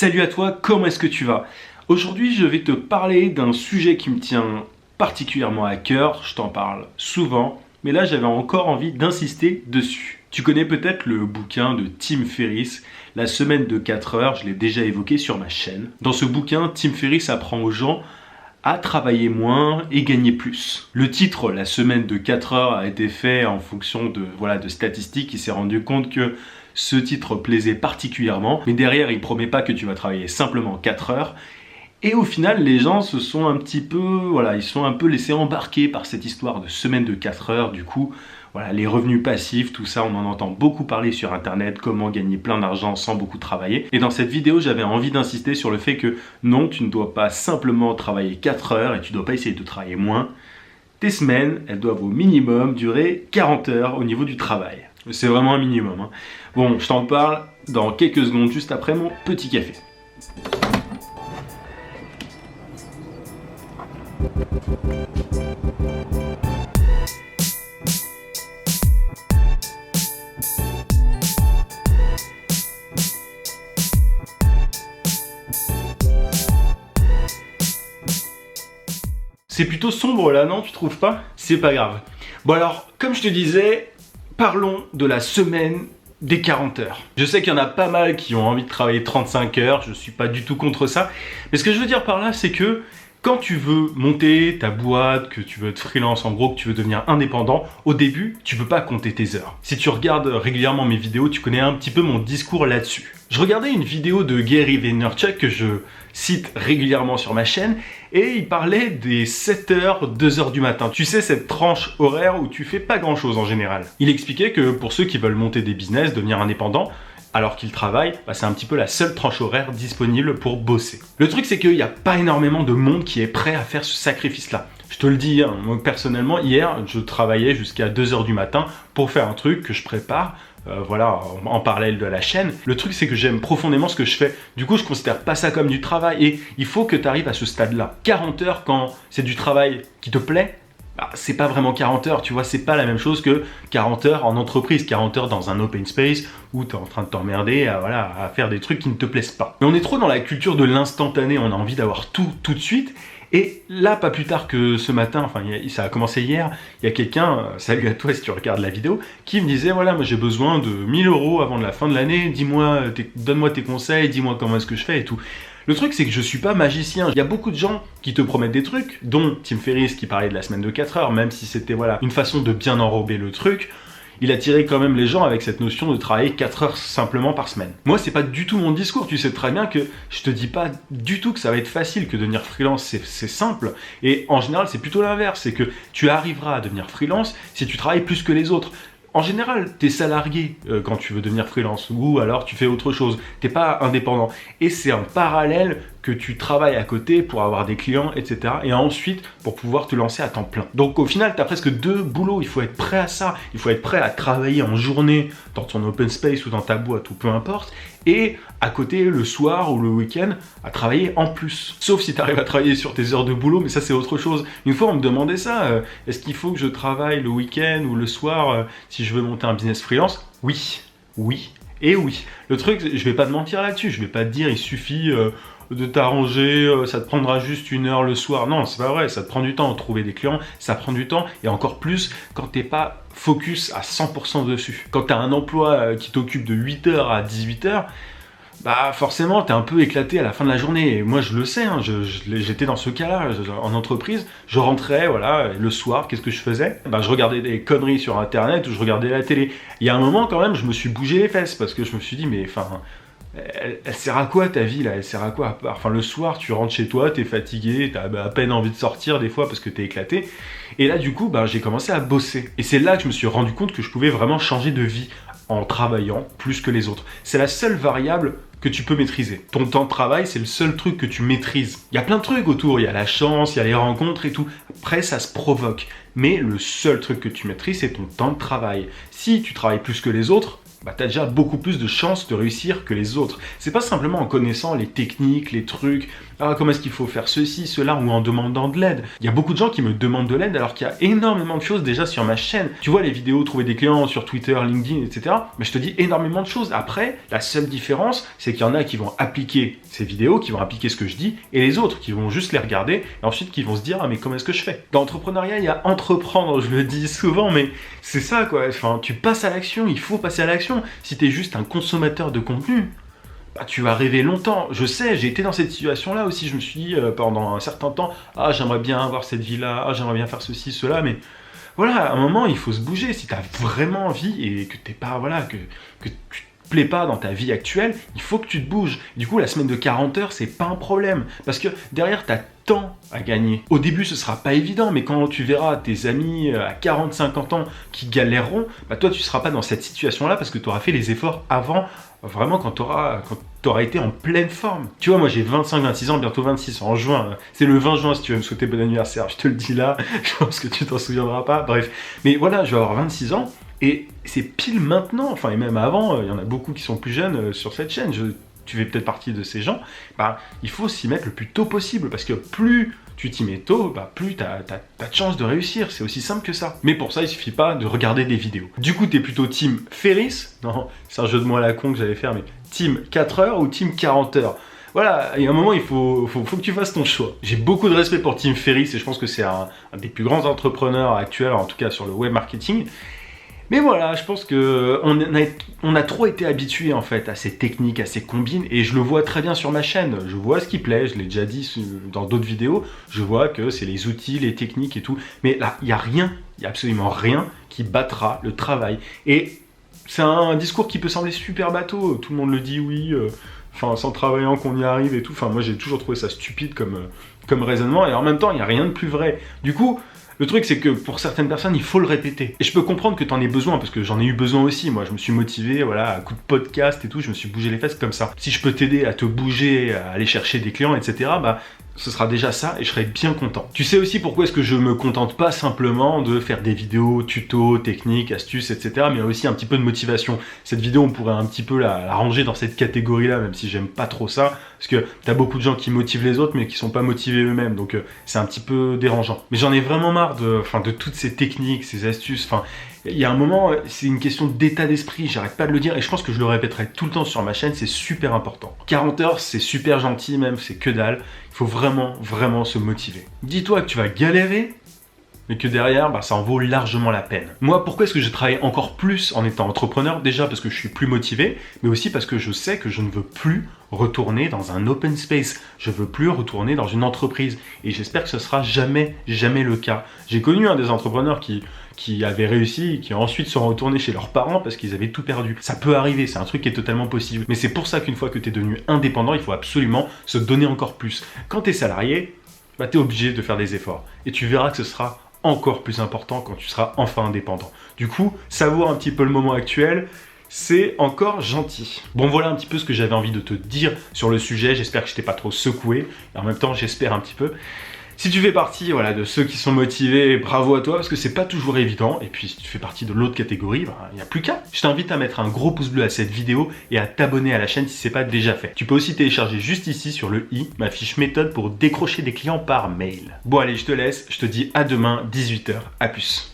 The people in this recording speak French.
Salut à toi, comment est-ce que tu vas? Aujourd'hui, je vais te parler d'un sujet qui me tient particulièrement à cœur, je t'en parle souvent, mais là j'avais encore envie d'insister dessus. Tu connais peut-être le bouquin de Tim Ferriss, La semaine de 4 heures, je l'ai déjà évoqué sur ma chaîne. Dans ce bouquin, Tim Ferriss apprend aux gens à travailler moins et gagner plus. Le titre, La semaine de 4 heures, a été fait en fonction de statistiques. Il s'est rendu compte que ce titre plaisait particulièrement, mais derrière, il promet pas que tu vas travailler simplement 4 heures. Et au final, les gens se sont ils sont un peu laissés embarquer par cette histoire de semaine de 4 heures. Du coup, les revenus passifs, tout ça, on en entend beaucoup parler sur Internet, comment gagner plein d'argent sans beaucoup travailler. Et dans cette vidéo, j'avais envie d'insister sur le fait que non, tu ne dois pas simplement travailler 4 heures et tu ne dois pas essayer de travailler moins. Tes semaines, elles doivent au minimum durer 40 heures au niveau du travail. C'est vraiment un minimum, hein. Bon, je t'en parle dans quelques secondes, juste après mon petit café. C'est plutôt sombre là, non? Tu trouves pas? C'est pas grave. Bon alors, comme je te disais, parlons de la semaine des 40 heures. Je sais qu'il y en a pas mal qui ont envie de travailler 35 heures, je suis pas du tout contre ça. Mais ce que je veux dire par là, c'est que quand tu veux monter ta boîte, que tu veux être freelance, en gros, que tu veux devenir indépendant, au début, tu peux pas compter tes heures. Si tu regardes régulièrement mes vidéos, tu connais un petit peu mon discours là-dessus. Je regardais une vidéo de Gary Vaynerchuk que je cite régulièrement sur ma chaîne et il parlait des 7h, 2h du matin. Tu sais, cette tranche horaire où tu fais pas grand-chose en général. Il expliquait que pour ceux qui veulent monter des business, devenir indépendants, alors qu'ils travaillent, c'est un petit peu la seule tranche horaire disponible pour bosser. Le truc, c'est qu'il n'y a pas énormément de monde qui est prêt à faire ce sacrifice-là. Je te le dis, hein, moi personnellement, hier, je travaillais jusqu'à 2h du matin pour faire un truc que je prépare, en parallèle de la chaîne. Le truc, c'est que j'aime profondément ce que je fais. Du coup, je considère pas ça comme du travail et il faut que tu arrives à ce stade-là. 40 heures quand c'est du travail qui te plaît, c'est pas vraiment 40 heures, tu vois, c'est pas la même chose que 40 heures en entreprise, 40 heures dans un open space où t'es en train de t'emmerder à faire des trucs qui ne te plaisent pas. Mais on est trop dans la culture de l'instantané, on a envie d'avoir tout de suite. Et là, pas plus tard que ce matin, ça a commencé hier, il y a quelqu'un, salut à toi si tu regardes la vidéo, qui me disait, moi j'ai besoin de 1000 € avant la fin de l'année, donne-moi tes conseils, dis-moi comment est-ce que je fais et tout. Le truc, c'est que je suis pas magicien. Il y a beaucoup de gens qui te promettent des trucs, dont Tim Ferriss qui parlait de la semaine de 4 heures, même si c'était une façon de bien enrober le truc. Il attirait quand même les gens avec cette notion de travailler 4 heures simplement par semaine. Moi, c'est pas du tout mon discours. Tu sais très bien que je te dis pas du tout que ça va être facile, que devenir freelance, c'est simple. Et en général, c'est plutôt l'inverse. C'est que tu arriveras à devenir freelance si tu travailles plus que les autres. En général, t'es salarié quand tu veux devenir freelance ou alors tu fais autre chose. T'es pas indépendant. Et c'est en parallèle que tu travailles à côté pour avoir des clients, etc. Et ensuite, pour pouvoir te lancer à temps plein. Donc au final, tu as presque deux boulots. Il faut être prêt à ça. Il faut être prêt à travailler en journée dans ton open space ou dans ta boîte ou peu importe. Et à côté, le soir ou le week-end, à travailler en plus. Sauf si tu arrives à travailler sur tes heures de boulot, mais ça c'est autre chose. Une fois, on me demandait ça. Est-ce qu'il faut que je travaille le week-end ou le soir si je veux monter un business freelance? Oui. Et oui. Le truc, je vais pas te mentir là-dessus. Je vais pas te dire, il suffit de t'arranger, ça te prendra juste 1 heure le soir. Non, c'est pas vrai, ça te prend du temps. Trouver des clients, ça prend du temps. Et encore plus quand t'es pas focus à 100% dessus. Quand t'as un emploi qui t'occupe de 8h à 18h, forcément, t'es un peu éclaté à la fin de la journée. Et moi, je le sais, hein, j'étais dans ce cas-là, en entreprise. Je rentrais, le soir, qu'est-ce que je faisais? Je regardais des conneries sur Internet ou je regardais la télé. Il y a un moment, quand même, je me suis bougé les fesses parce que je me suis dit, elle sert à quoi ta vie là? Elle sert à quoi? Le soir, tu rentres chez toi, t'es fatigué, t'as à peine envie de sortir des fois parce que t'es éclaté. Et là, du coup, j'ai commencé à bosser. Et c'est là que je me suis rendu compte que je pouvais vraiment changer de vie en travaillant plus que les autres. C'est la seule variable que tu peux maîtriser. Ton temps de travail, c'est le seul truc que tu maîtrises. Il y a plein de trucs autour, il y a la chance, il y a les rencontres et tout. Après, ça se provoque. Mais le seul truc que tu maîtrises, c'est ton temps de travail. Si tu travailles plus que les autres, bah t'as déjà beaucoup plus de chances de réussir que les autres. C'est pas simplement en connaissant les techniques, les trucs, comment est-ce qu'il faut faire ceci, cela, ou en demandant de l'aide. Il y a beaucoup de gens qui me demandent de l'aide alors qu'il y a énormément de choses déjà sur ma chaîne. Tu vois les vidéos, trouver des clients sur Twitter, LinkedIn, etc. Mais je te dis énormément de choses. Après, la seule différence, c'est qu'il y en a qui vont appliquer ces vidéos, qui vont appliquer ce que je dis, et les autres qui vont juste les regarder, et ensuite qui vont se dire, ah mais comment est-ce que je fais? Dans l'entrepreneuriat, il y a entreprendre, je le dis souvent, mais c'est ça quoi, enfin, tu passes à l'action, il faut passer à l'action. Si tu es juste un consommateur de contenu, bah, tu vas rêver longtemps. Je sais, j'ai été dans cette situation-là aussi, je me suis dit pendant un certain temps, ah j'aimerais bien avoir cette vie-là, ah j'aimerais bien faire ceci, cela, mais voilà, à un moment il faut se bouger. Si tu as vraiment envie et que t'es pas, voilà, que tu te plais pas dans ta vie actuelle, il faut que tu te bouges. Du coup, la semaine de 40 heures, c'est pas un problème, parce que derrière, tu as temps à gagner. Au début, ce sera pas évident, mais quand tu verras tes amis à 40-50 ans qui galéreront, bah toi, tu seras pas dans cette situation-là parce que tu auras fait les efforts avant, vraiment quand tu auras été en pleine forme. Tu vois, moi j'ai 25-26 ans, bientôt 26, en juin. C'est le 20 juin si tu veux me souhaiter bon anniversaire, je te le dis là, je pense que tu t'en souviendras pas, bref. Mais voilà, je vais avoir 26 ans, et c'est pile maintenant, enfin et même avant, il y en a beaucoup qui sont plus jeunes sur cette chaîne, tu fais peut-être partie de ces gens, bah, il faut s'y mettre le plus tôt possible, parce que plus tu t'y mets tôt, bah, plus tu as de chances de réussir, c'est aussi simple que ça. Mais pour ça, il suffit pas de regarder des vidéos. Du coup, t'es plutôt team Ferriss, non, c'est un jeu de mots à la con que j'allais faire, mais team 4 heures ou team 40 heures? Voilà, et à un moment, il faut que tu fasses ton choix. J'ai beaucoup de respect pour Tim Ferriss, et je pense que c'est un des plus grands entrepreneurs actuels, en tout cas sur le web marketing. Mais voilà, je pense que on a trop été habitué en fait à ces techniques, à ces combines, et je le vois très bien sur ma chaîne. Je vois ce qui plaît, je l'ai déjà dit dans d'autres vidéos, je vois que c'est les outils, les techniques et tout. Mais là, il y a absolument rien qui battra le travail. Et c'est un discours qui peut sembler super bateau, tout le monde le dit oui, enfin sans travaillant qu'on y arrive et tout. Enfin moi j'ai toujours trouvé ça stupide comme raisonnement, et en même temps il n'y a rien de plus vrai. Du coup, le truc, c'est que pour certaines personnes, il faut le répéter. Et je peux comprendre que tu en aies besoin, parce que j'en ai eu besoin aussi. Moi, je me suis motivé, voilà, à coup de podcast et tout, je me suis bougé les fesses comme ça. Si je peux t'aider à te bouger, à aller chercher des clients, etc., bah, ce sera déjà ça et je serai bien content. Tu sais aussi pourquoi est-ce que je me contente pas simplement de faire des vidéos, tutos, techniques, astuces, etc., mais aussi un petit peu de motivation. Cette vidéo, on pourrait un petit peu la ranger dans cette catégorie-là, même si j'aime pas trop ça, parce que t'as beaucoup de gens qui motivent les autres, mais qui sont pas motivés eux-mêmes, donc c'est un petit peu dérangeant. Mais j'en ai vraiment marre de toutes ces techniques, ces astuces, enfin... Il y a un moment, c'est une question d'état d'esprit, j'arrête pas de le dire, et je pense que je le répéterai tout le temps sur ma chaîne, c'est super important. 40 heures, c'est super gentil même, c'est que dalle, il faut vraiment, vraiment se motiver. Dis-toi que tu vas galérer, mais que derrière, bah, ça en vaut largement la peine. Moi, pourquoi est-ce que je travaille encore plus en étant entrepreneur? Déjà parce que je suis plus motivé, mais aussi parce que je sais que je ne veux plus retourner dans un open space. Je veux plus retourner dans une entreprise. Et j'espère que ce sera jamais, jamais le cas. J'ai connu des entrepreneurs qui avaient réussi et qui ensuite sont retournés chez leurs parents parce qu'ils avaient tout perdu. Ça peut arriver, c'est un truc qui est totalement possible. Mais c'est pour ça qu'une fois que tu es devenu indépendant, il faut absolument se donner encore plus. Quand tu es salarié, bah, tu es obligé de faire des efforts. Et tu verras que ce sera encore plus important quand tu seras enfin indépendant. Du coup, savoure un petit peu le moment actuel, c'est encore gentil. Bon, voilà un petit peu ce que j'avais envie de te dire sur le sujet. J'espère que je t'ai pas trop secoué. Et en même temps, j'espère un petit peu. Si tu fais partie de ceux qui sont motivés, bravo à toi, parce que c'est pas toujours évident. Et puis si tu fais partie de l'autre catégorie, il n'y a plus qu'à. Je t'invite à mettre un gros pouce bleu à cette vidéo et à t'abonner à la chaîne si c'est pas déjà fait. Tu peux aussi télécharger juste ici sur le i ma fiche méthode pour décrocher des clients par mail. Bon allez, je te laisse, je te dis à demain 18 h. À plus.